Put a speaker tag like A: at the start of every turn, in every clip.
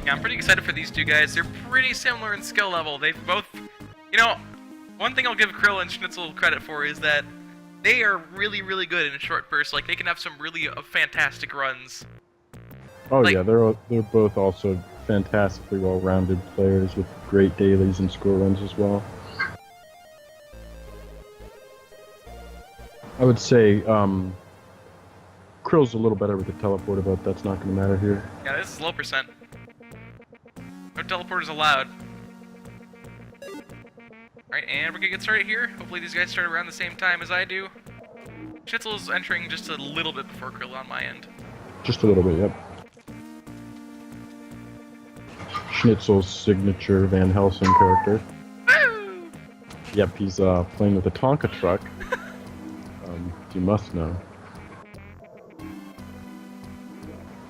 A: Yeah, I'm pretty excited for these two guys. They're pretty similar in skill level. They've both, you know, one thing I'll give Krill and Schnitzel credit for is that they are really, really good in a short burst. Like, they can have some really fantastic runs.
B: Oh
A: like,
B: yeah, they're both also fantastically well-rounded players with great dailies and score runs as well. I would say Krill's a little better with the teleport, but that's not going to matter here.
A: Yeah, this is low percent. No teleporters allowed. Alright, and we're gonna get started here. Hopefully these guys start around the same time as I do. Schnitzel's entering just a little bit before Krill on my end.
B: Just a little bit, yep. Schnitzel's signature Van Helsing character.
A: Woo!
B: Yep, he's playing with a Tonka truck. You must know.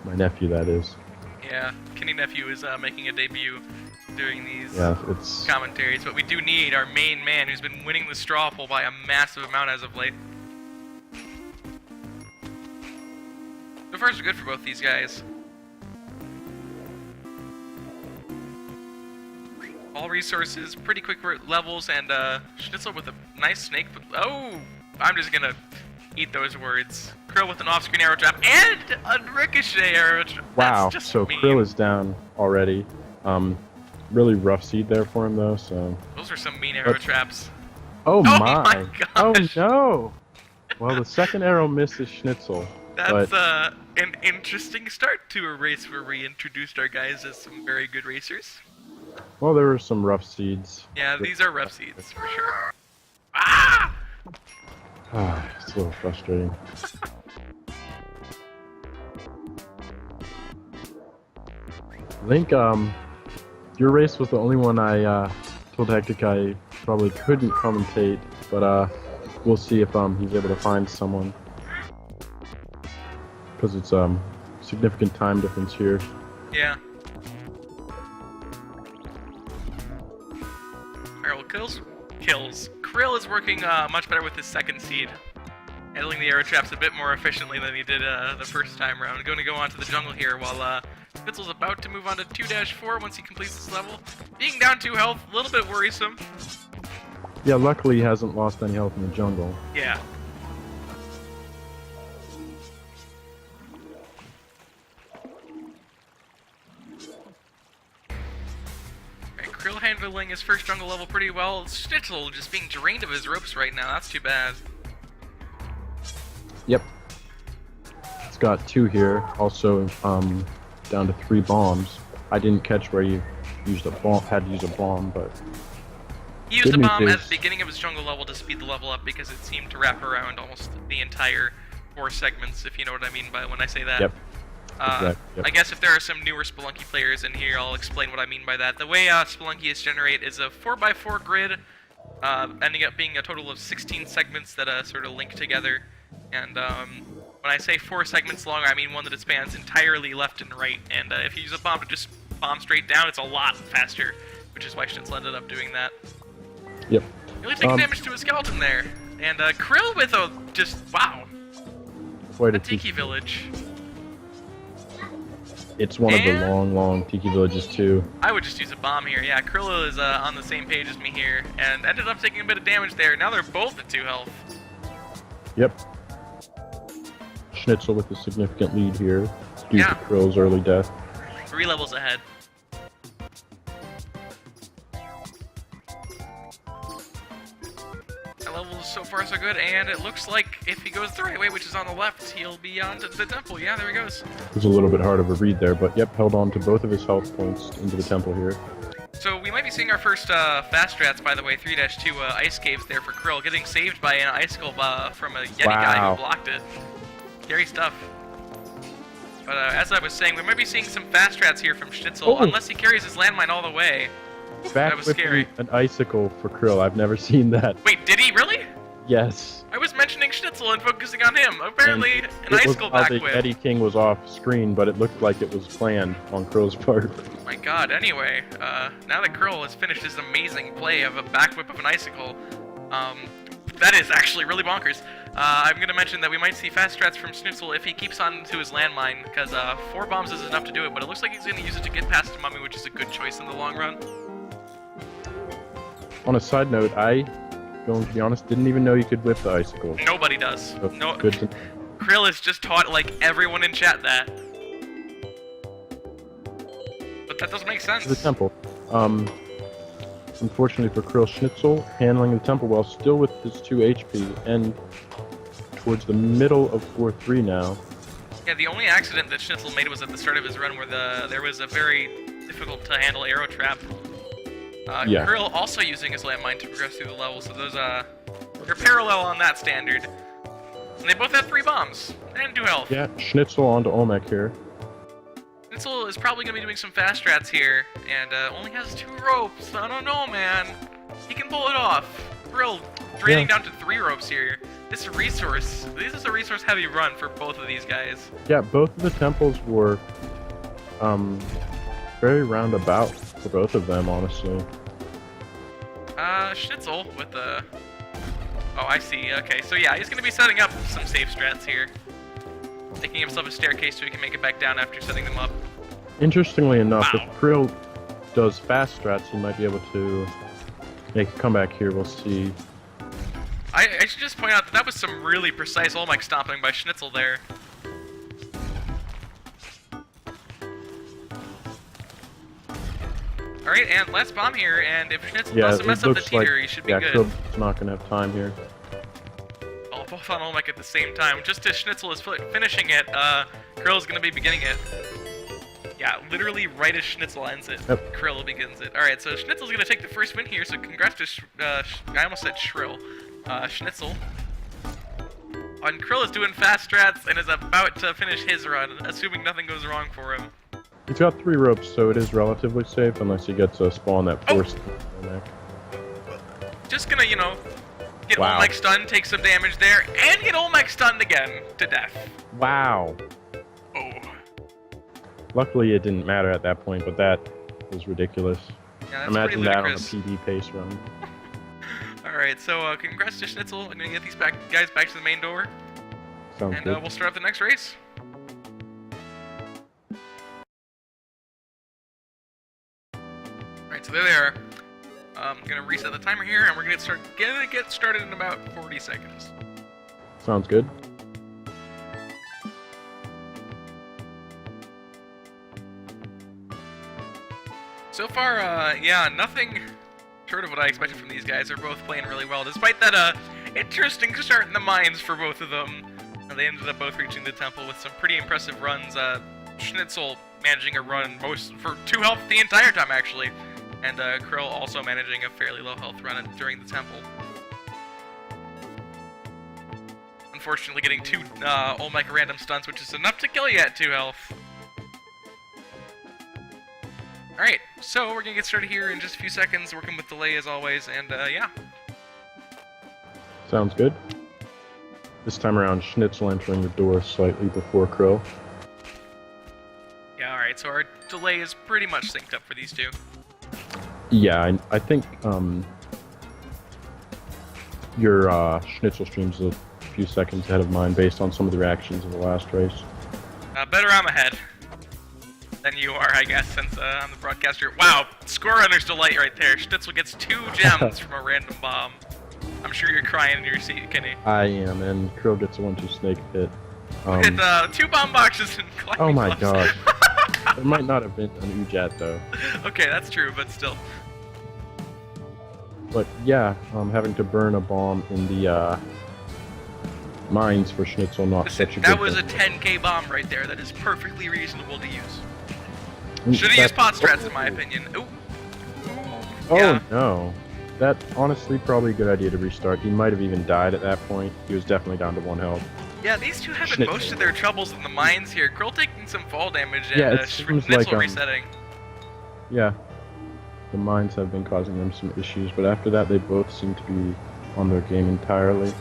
B: My nephew, that is.
A: Yeah, Kenny Nephew is making a debut doing these
B: it's
A: commentaries, but we do need our main man who's been winning the straw poll by a massive amount as of late. So far so good for both these guys. All resources, pretty quick levels, and Schnitzel with a nice snake. Oh, I'm just gonna eat those words. Krill with an off-screen arrow trap and a ricochet arrow trap.
B: wow.
A: That's just
B: So
A: mean.
B: Krill is down already. Really rough seed there for him though. So
A: Those are some mean arrow traps.
B: oh my! Oh
A: gosh.
B: no! Well, the second arrow misses Schnitzel.
A: That's
B: but
A: an interesting start to a race where we introduced our guys as some very good racers.
B: well, there were some rough seeds.
A: Yeah, these are rough seeds for sure. Ah!
B: It's a little frustrating. Link, your race was the only one I told Hectic I probably couldn't commentate, but we'll see if he's able to find someone. Because it's significant time difference here.
A: Yeah. Arrow kills. Krill is working much better with his second seed, handling the arrow traps a bit more efficiently than he did the first time around. Going to go on to the jungle here while Schnitzel's about to move on to 2-4 once he completes this level. Being down 2 health, a little bit worrisome.
B: Yeah, luckily he hasn't lost any health in the jungle.
A: Yeah. Krill handling his first jungle level pretty well. Schnitzel just being drained of his ropes right now. That's too bad.
B: Yep. It's got 2 here. Also, down to 3 bombs. I didn't catch where you used a bomb. Had to use a bomb, but
A: he used a bomb at the beginning of his jungle level to speed the level up because it seemed to wrap around almost the entire 4 segments, if you know what I mean by when I say that.
B: Yep. Exactly, yep.
A: I guess if there are some newer Spelunky players in here, I'll explain what I mean by that. The way Spelunky is generate is a 4x4 grid, ending up being a total of 16 segments that sort of link together. And when I say 4 segments long, I mean one that spans entirely left and right. And if you use a bomb to just bomb straight down, it's a lot faster, which is why Schnitzel ended up doing that.
B: Yep.
A: Really taking damage to a skeleton there. And Krill with a just, wow.
B: Quite
A: a Tiki Village.
B: It's one of the long Tiki Villages too.
A: I would just use a bomb here. Yeah, Krilla is on the same page as me here, and ended up taking a bit of damage there. Now they're both at 2 health.
B: Yep. Schnitzel with a significant lead here, due
A: Yeah.
B: to Krill's early death.
A: 3 levels ahead. That level is so far so good, and it looks like if he goes the right way, which is on the left, he'll be on to the temple. Yeah, there he goes.
B: It was a little bit hard of a read there, but yep, held on to both of his health points into the temple here.
A: So we might be seeing our first fast strats, by the way, 3-2 ice caves there for Krill, getting saved by an icicle from a Yeti guy who blocked it. Scary stuff. But as I was saying, we might be seeing some fast strats here from Schnitzel, unless he carries his landmine all the way. That was scary.
B: An icicle for Krill. I've never seen that.
A: Wait, did he really?
B: Yes.
A: I was mentioning Schnitzel and focusing on him. Apparently, an icicle back
B: The
A: whip.
B: Eddie King was off screen, but it looked like it was planned on Krill's part.
A: My god, anyway, now that Krill has finished his amazing play of a back whip of an icicle, That is actually really bonkers. I'm going to mention that we might see fast strats from Schnitzel if he keeps on to his landmine, because 4 bombs is enough to do it, but it looks like he's going to use it to get past the Mummy, which is a good choice in the long run.
B: On a side note, I, going to be honest, didn't even know you could whip the icicles.
A: Nobody does.
B: So
A: No.
B: good to...
A: Krill has just taught, like, everyone in chat that. But that doesn't make sense.
B: The temple. Unfortunately for Krill, Schnitzel handling the temple well, still with his 2 HP, and towards the middle of 4-3 now.
A: Yeah, the only accident that Schnitzel made was at the start of his run where there was a very difficult to handle arrow trap.
B: Yeah.
A: Krill also using his landmine to progress through the level, so those, they're parallel on that standard. And they both have 3 bombs, and 2 health.
B: Yeah, Schnitzel onto Olmec here.
A: Schnitzel is probably going to be doing some fast strats here, and only has 2 ropes. I don't know, man. He can pull it off. Krill draining down to 3 ropes here. This is a resource-heavy run for both of these guys.
B: Yeah, both of the temples were very roundabout for both of them, honestly.
A: Schnitzel with the... Oh, I see. Okay, so yeah, he's going to be setting up some safe strats here. Making himself a staircase so he can make it back down after setting them up.
B: Interestingly enough,
A: Wow.
B: if Krill does fast strats, he might be able to make a comeback here. We'll see.
A: I should just point out that that was some really precise Olmec stomping by Schnitzel there. Alright, and last bomb here, and if Schnitzel
B: Yeah,
A: doesn't mess
B: it
A: up the
B: looks like
A: teeter, he should be good.
B: Krill's not going to have time here.
A: Oh, both on Olmec at the same time. Just as Schnitzel is finishing it, Krill's gonna be beginning it. Yeah, literally right as Schnitzel ends it,
B: Yep.
A: Krill begins it. Alright, so Schnitzel's gonna take the first win here, so congrats to, I almost said Shrill. Schnitzel. And Krill is doing fast strats and is about to finish his run, assuming nothing goes wrong for him.
B: He's got 3 ropes, so it is relatively safe unless he gets a spawn that forced Olmec.
A: Just gonna, you know, get
B: Wow.
A: Olmec stunned, take some damage there, and get Olmec stunned again to death.
B: Wow.
A: Oh.
B: Luckily, it didn't matter at that point, but that was ridiculous.
A: Yeah, that's
B: Imagine
A: pretty
B: that on a
A: ludicrous.
B: PB pace run.
A: Alright, so congrats to Schnitzel. I'm gonna get these guys back to the main door,
B: Sounds
A: and
B: good.
A: we'll start up the next race. Alright, so there they are. I'm gonna reset the timer here, and we're gonna get started in about 40 seconds.
B: Sounds good.
A: So far, yeah, nothing short of what I expected from these guys. They're both playing really well, despite that interesting start in the mines for both of them. They ended up both reaching the temple with some pretty impressive runs. Schnitzel managing a run for 2 health the entire time, actually. And Krill also managing a fairly low health run during the temple. Unfortunately getting 2 Olmec random stunts, which is enough to kill you at 2 health. Alright, so we're gonna get started here in just a few seconds, working with delay as always, and yeah.
B: Sounds good. This time around, Schnitzel entering the door slightly before Krill.
A: Yeah, alright, so our delay is pretty much synced up for these two.
B: Yeah, I think your Schnitzel stream's a few seconds ahead of mine based on some of the reactions of the last race.
A: Better I'm ahead than you are, I guess, since I'm the broadcaster. Wow, score runner's delight right there. Schnitzel gets 2 gems from a random bomb. I'm sure you're crying in your seat, Kenny.
B: I am, and Krill gets a 1-2 snake hit.
A: Look at 2 bomb boxes and climbing
B: Oh my
A: gloves.
B: god. There might not have been an Ujat though.
A: Okay, that's true, but still.
B: But yeah, having to burn a bomb in the mines for Schnitzel, not
A: Listen,
B: such a good
A: that was a
B: thing.
A: 10k bomb right there. That is perfectly reasonable to use.
B: Mm,
A: Should have used pot
B: that-
A: strats, in my opinion. Ooh.
B: Oh
A: Yeah.
B: no. That honestly probably a good idea to restart. He might have even died at that point. He was definitely down to 1 health.
A: Yeah, these two having
B: Schnitzel.
A: most of their troubles in the mines here. Krill taking some fall damage and
B: Yeah, it seems
A: Schnitzel
B: like,
A: resetting.
B: Yeah. The mines have been causing them some issues, but after that they both seem to be on their game entirely.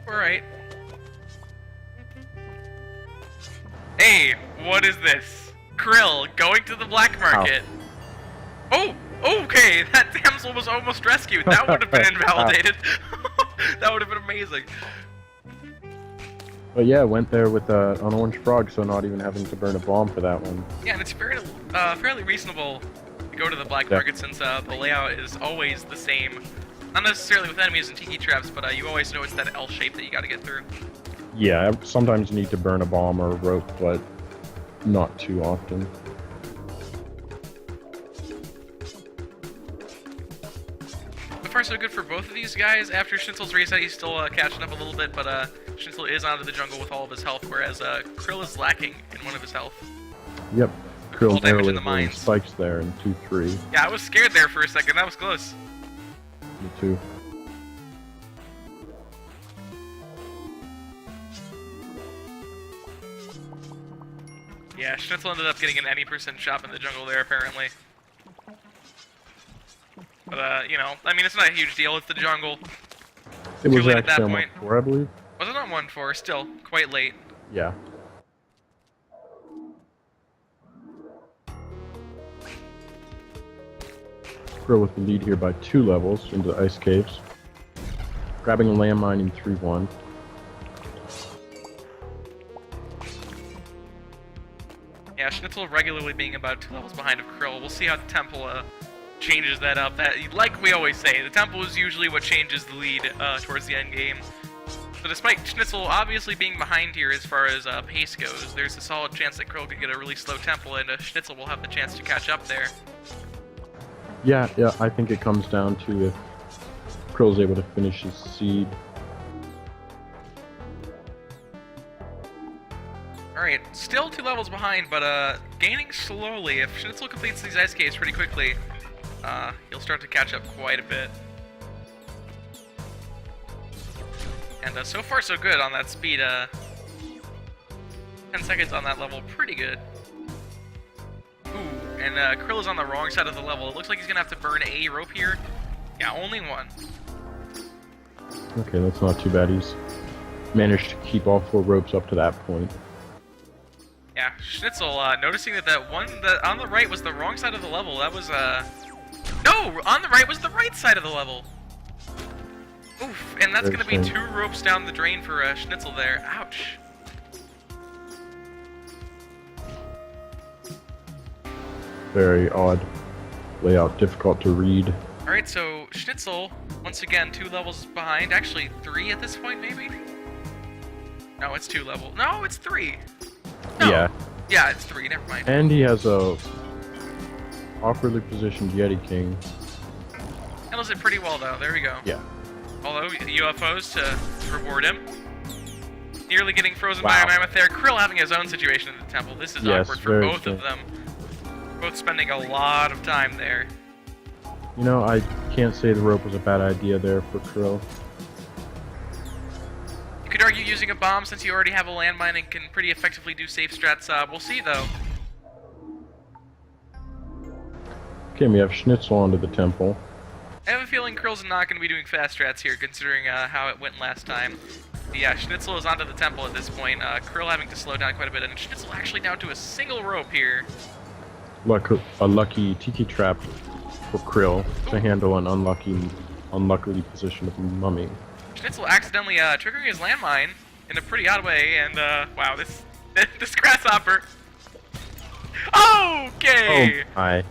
A: Alright. Hey, what is this? Krill going to the black market. Oh, okay, that damsel was almost rescued. That would have been invalidated. That would have been amazing.
B: But yeah, went there with an orange frog, so not even having to burn a bomb for that one.
A: Yeah, and it's fairly reasonable to go to the black market since the layout is always the same. Not necessarily with enemies and tiki traps, but you always know it's that L shape that you gotta get through.
B: Yeah, sometimes you need to burn a bomb or a rope, but not too often.
A: So far so good for both of these guys. After Schnitzel's reset, he's still catching up a little bit, but Schnitzel is onto the jungle with all of his health, whereas Krill is lacking in one of his health.
B: Yep.
A: Full
B: Krill
A: damage in the
B: narrowly
A: mines.
B: spikes there in 2-3.
A: Yeah, I was scared there for a second. That was close.
B: Me too.
A: Yeah, Schnitzel ended up getting an any % shop in the jungle there, apparently. But, you know, I mean, it's not a huge deal. It's the jungle.
B: It was
A: late at that
B: actually on
A: point.
B: 1-4, I believe.
A: Was it on 1-4? Still, quite late.
B: Yeah. Krill with the lead here by 2 levels into the ice caves. Grabbing a landmine in 3-1.
A: Yeah, Schnitzel regularly being about 2 levels behind of Krill. We'll see how the temple changes that up. Like we always say, the temple is usually what changes the lead towards the end game. So despite Schnitzel obviously being behind here as far as pace goes, there's a solid chance that Krill could get a really slow temple, and Schnitzel will have the chance to catch up there.
B: Yeah, I think it comes down to if Krill's able to finish his seed.
A: Alright, still 2 levels behind, but gaining slowly. If Schnitzel completes these ice caves pretty quickly, he'll start to catch up quite a bit. And so far so good on that speed. 10 seconds on that level, pretty good. Ooh, and Krill is on the wrong side of the level. It looks like he's gonna have to burn a rope here. Yeah, only one.
B: Okay, that's not too bad. He's managed to keep all 4 ropes up to that point.
A: Yeah, Schnitzel, noticing that one that on the right was the wrong side of the level. That was, no! On the right was the right side of the level! Oof, and that's gonna be 2 ropes down the drain for Schnitzel there. Ouch.
B: Very odd layout, difficult to read.
A: Alright, so Schnitzel, once again, 2 levels behind. Actually, 3 at this point, maybe? No, it's 2 levels. No, it's 3! No.
B: Yeah.
A: Yeah, it's 3, never mind.
B: And he has a awkwardly positioned Yeti King.
A: Handles it pretty well, though. There we go.
B: Yeah.
A: Although, UFOs to reward him. Nearly getting frozen by a mammoth there. Krill having his own situation in the temple. This is awkward for both of them. Both spending a lot of time there.
B: You know, I can't say the rope was a bad idea there for Krill.
A: You could argue using a bomb since you already have a landmine and can pretty effectively do safe strats. We'll see, though.
B: Okay, we have Schnitzel onto the temple.
A: I have a feeling Krill's not going to be doing fast strats here, considering how it went last time. But yeah, Schnitzel is onto the temple at this point. Krill having to slow down quite a bit, and Schnitzel actually down to a single rope here.
B: A lucky tiki trap for Krill to handle an unluckily positioned mummy.
A: Schnitzel accidentally triggering his landmine in a pretty odd way, and wow, this grasshopper. Okay.
B: Oh my.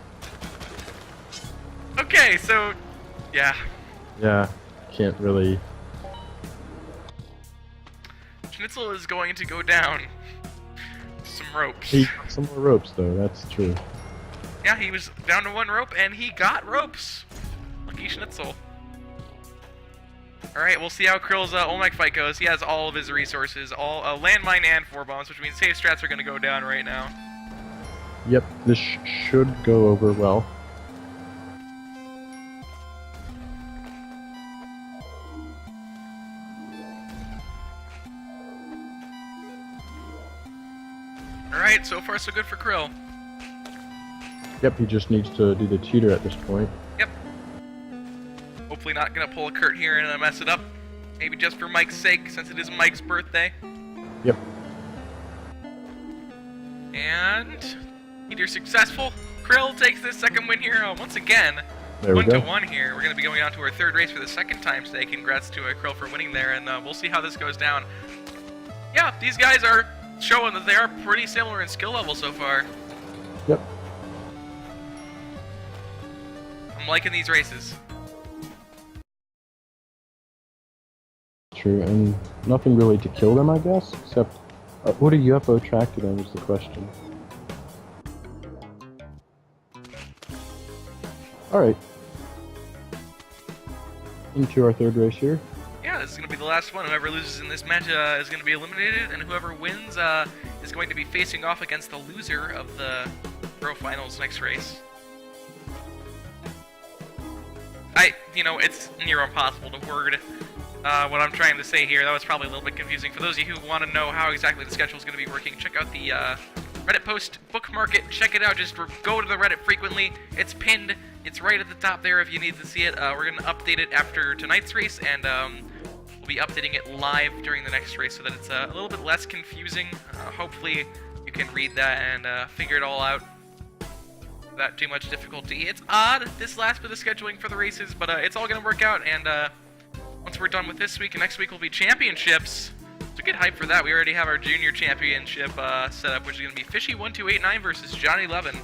A: Okay, so yeah.
B: Yeah, can't really.
A: Schnitzel is going to go down some ropes.
B: He got some more ropes though. That's true.
A: Yeah, he was down to 1 rope, and he got ropes. Lucky Schnitzel. Alright, we'll see how Krill's Olmec fight goes. He has all of his resources, all landmine and 4 bombs, which means safe strats are going to go down right now.
B: Yep, this should go over well.
A: Alright, so far so good for Krill.
B: Yep, he just needs to do the cheater at this point.
A: Yep. Hopefully not gonna pull a Kurt here and mess it up. Maybe just for Mike's sake, since it is Mike's birthday.
B: Yep.
A: And Either successful. Krill takes this second win here once again.
B: There we go.
A: 1-1 here. We're going to be going on to our third race for the second time today. Congrats to Krill for winning there, and we'll see how this goes down. Yeah, these guys are showing that they are pretty similar in skill level so far.
B: Yep.
A: I'm liking these races.
B: True, and nothing really to kill them, I guess, except would a UFO track to them is the question. Alright. Into our third race here.
A: Yeah, this is going to be the last one. Whoever loses in this match is going to be eliminated, and whoever wins is going to be facing off against the loser of the Pro Finals next race. It's near impossible to word what I'm trying to say here. That was probably a little bit confusing. For those of you who want to know how exactly the schedule is going to be working, check out the Reddit post, bookmark it, check it out. Just go to the Reddit frequently. It's pinned. It's right at the top there if you need to see it. We're going to update it after tonight's race, and we'll be updating it live during the next race so that it's a little bit less confusing. Hopefully you can read that and figure it all out without too much difficulty. It's odd, this last bit of scheduling for the races, but it's all going to work out, and once we're done with this week, next week will be championships. So get hyped for that. We already have our junior championship set up, which is going to be Fishy1289 versus Johnny Levin.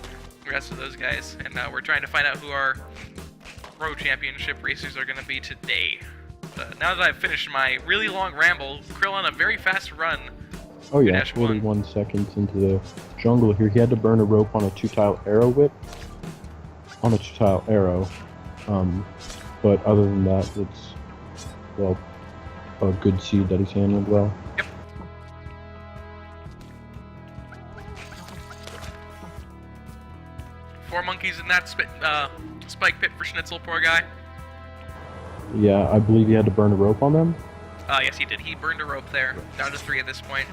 A: The rest of those guys, and we're trying to find out who our pro championship racers are going to be today. Now that I've finished my really long ramble, Krill on a very fast run.
B: Oh yeah, 41 seconds into the jungle here. He had to burn a rope on a 2-tile arrow whip. On a 2-tile arrow. But other than that, it's, well, a good seed that he's handled well.
A: Yep. Four monkeys in that spike pit for Schnitzel, poor guy.
B: Yeah, I believe he had to burn a rope on them.
A: Yes, he did. He burned a rope there. Down to 3 at this point.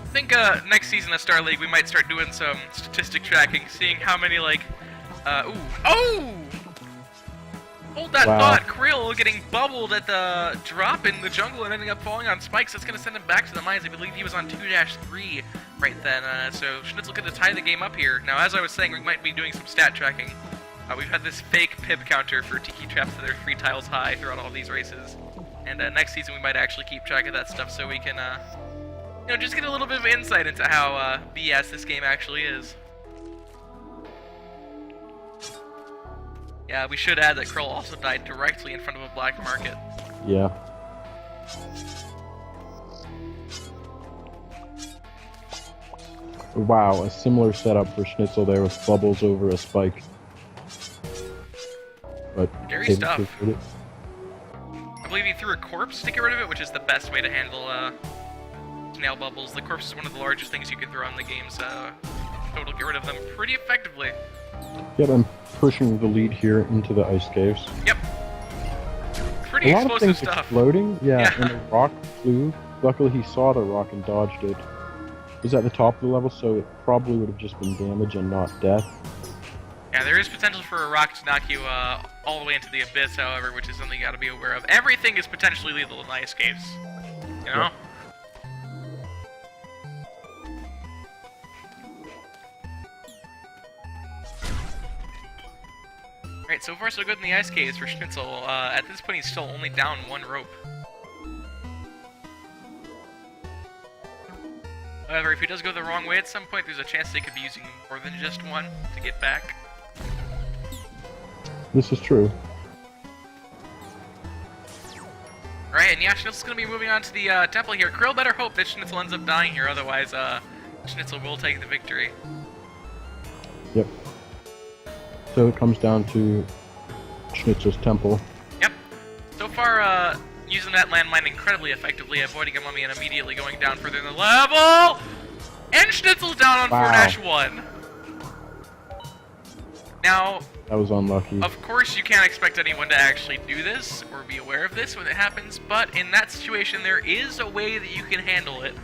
A: I think next season of Star League we might start doing some statistic tracking, seeing how many, like, oh! Hold that thought, Krill getting bubbled at the drop in the jungle and ending up falling on spikes. That's going to send him back to the mines. I believe he was on 2-3 right then. So Schnitzel going to tie the game up here. Now, as I was saying, we might be doing some stat tracking. We've had this fake pip counter for tiki traps that are 3 tiles high throughout all these races. And next season we might actually keep track of that stuff so we can, just get a little bit of insight into how BS this game actually is. Yeah, we should add that Krill also died directly in front of a black market.
B: Yeah. Wow, a similar setup for Schnitzel there with bubbles over a spike. But
A: scary stuff. I believe he threw a corpse to get rid of it, which is the best way to handle snail bubbles. The corpse is one of the largest things you can throw in the game, so it'll get rid of them pretty effectively.
B: Yep, I'm pushing the lead here into the ice caves.
A: Yep. Pretty
B: a lot
A: explosive
B: of things
A: stuff.
B: Exploding, yeah, and a rock flew. Luckily he saw the rock and dodged it. It was at the top of the level, so it probably would have just been damage and not death.
A: Yeah, there is potential for a rock to knock you all the way into the abyss, however, which is something you gotta be aware of. Everything is potentially lethal in ice caves. You know? Yep. Alright, so far so good in the ice caves for Schnitzel. At this point he's still only down 1 rope. However, if he does go the wrong way at some point, there's a chance they could be using more than just 1 to get back.
B: This is true.
A: Alright, and yeah, Schnitzel's gonna be moving on to the temple here. Krill better hope that Schnitzel ends up dying here, otherwise Schnitzel will take the victory.
B: Yep. So it comes down to Schnitzel's temple.
A: Yep. So far, using that landmine incredibly effectively, avoiding a mummy and immediately going down further in the level! And Schnitzel's down on 4-1. Now,
B: that was unlucky.
A: Of course, you can't expect anyone to actually do this or be aware of this when it happens, but in that situation, there is a way that you can handle it.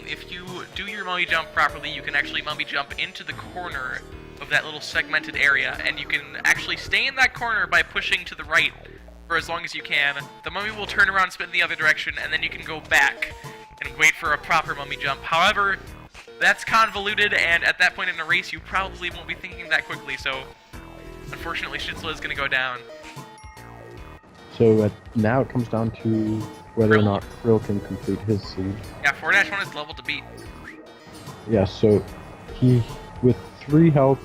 A: If you do your mummy jump properly, you can actually mummy jump into the corner of that little segmented area, and you can actually stay in that corner by pushing to the right for as long as you can. The mummy will turn around, spin the other direction, and then you can go back and wait for a proper mummy jump. However, that's convoluted, and at that point in a race, you probably won't be thinking that quickly, so unfortunately, Schnitzel is going to go down.
B: So now it comes down to whether or not Krille can complete his seed.
A: Yeah, 4-1 is the level to beat.
B: Yeah, so he, with 3 health,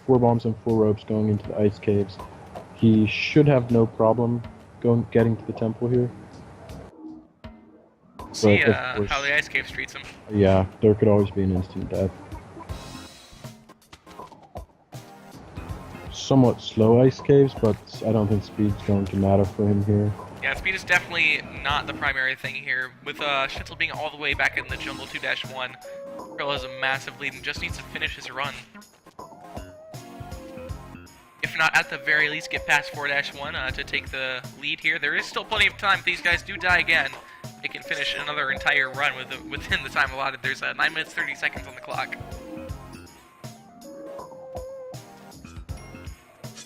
B: 4 bombs, and 4 ropes going into the ice caves, he should have no problem getting to the temple here.
A: See how the ice caves treats him.
B: Yeah, there could always be an instant death. Somewhat slow ice caves, but I don't think speed's going to matter for him here.
A: Yeah, speed is definitely not the primary thing here. With Schnitzel being all the way back in the jungle 2-1, Krille has a massive lead and just needs to finish his run. If not, at the very least, get past 4-1 to take the lead here. There is still plenty of time. If these guys do die again, they can finish another entire run within the time allotted. There's 9 minutes 30 seconds on the clock.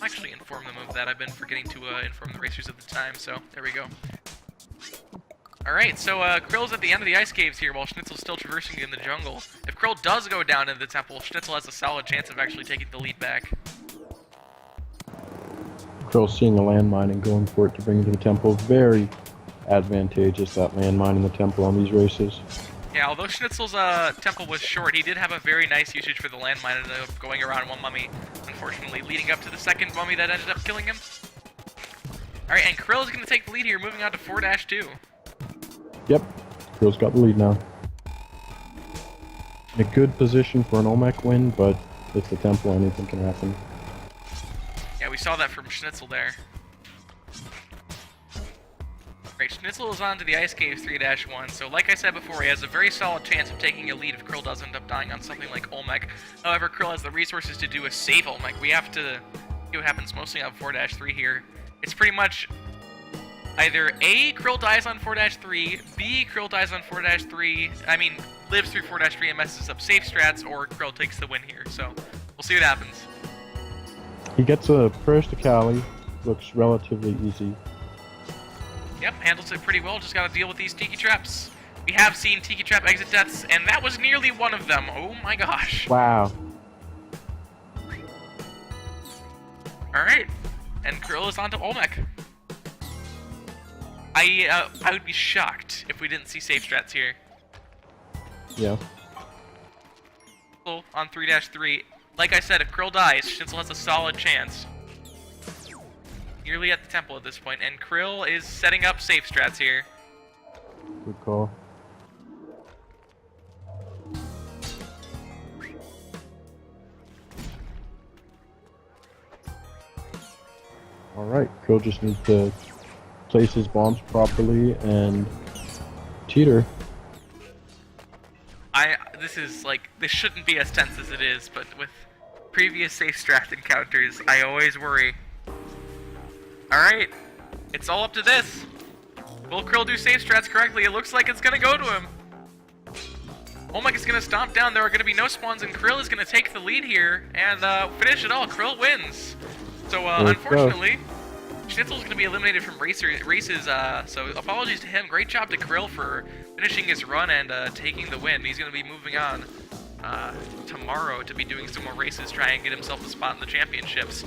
A: I'll actually inform them of that. I've been forgetting to inform the racers at the time, so there we go. Alright, so Krill's at the end of the ice caves here while Schnitzel's still traversing in the jungle. If Krille does go down into the temple, Schnitzel has a solid chance of actually taking the lead back.
B: Krille seeing a landmine and going for it to bring it to the temple. Very advantageous, that landmine in the temple on these races.
A: Yeah, although Schnitzel's temple was short, he did have a very nice usage for the landmine and ended up going around one mummy, unfortunately, leading up to the second mummy that ended up killing him. Alright, and Krille is going to take the lead here, moving on to 4-2.
B: Yep, Krille's got the lead now. In a good position for an Olmec win, but it's the temple, anything can happen.
A: Yeah, we saw that from Schnitzel there. Right, Schnitzel is on to the Ice Caves 3-1, so like I said before, he has a very solid chance of taking a lead if Krille does end up dying on something like Olmec. However, Krille has the resources to do a safe Olmec. We have to see what happens mostly on 4-3 here. It's pretty much either A, Krille dies on 4-3, B, Krille dies on 4-3, lives through 4-3 and messes up safe strats, or Krille takes the win here, so we'll see what happens.
B: He gets a Prayers to Kali, looks relatively easy.
A: Yep, handles it pretty well, just gotta deal with these Tiki Traps. We have seen Tiki Trap exit deaths, and that was nearly one of them. Oh my gosh.
B: Wow.
A: Alright, and Krille is on to Olmec. I would be shocked if we didn't see safe strats here.
B: Yeah.
A: On 3-3. Like I said, if Krille dies, Schnitzel has a solid chance. Nearly at the temple at this point, and Krille is setting up safe strats here.
B: Good call. Alright, Krille just needs to place his bombs properly and teeter.
A: This shouldn't be as tense as it is, but with previous safe strat encounters, I always worry. Alright, it's all up to this. Will Krille do safe strats correctly? It looks like it's gonna go to him. Olmec is gonna stomp down, there are gonna be no spawns, and Krille is gonna take the lead here, and finish it all. Krille wins. So, unfortunately, Schnitzel's gonna be eliminated from races, so apologies to him. Great job to Krille for finishing his run and taking the win. He's gonna be moving on tomorrow to be doing some more races, trying to get himself a spot in the championships.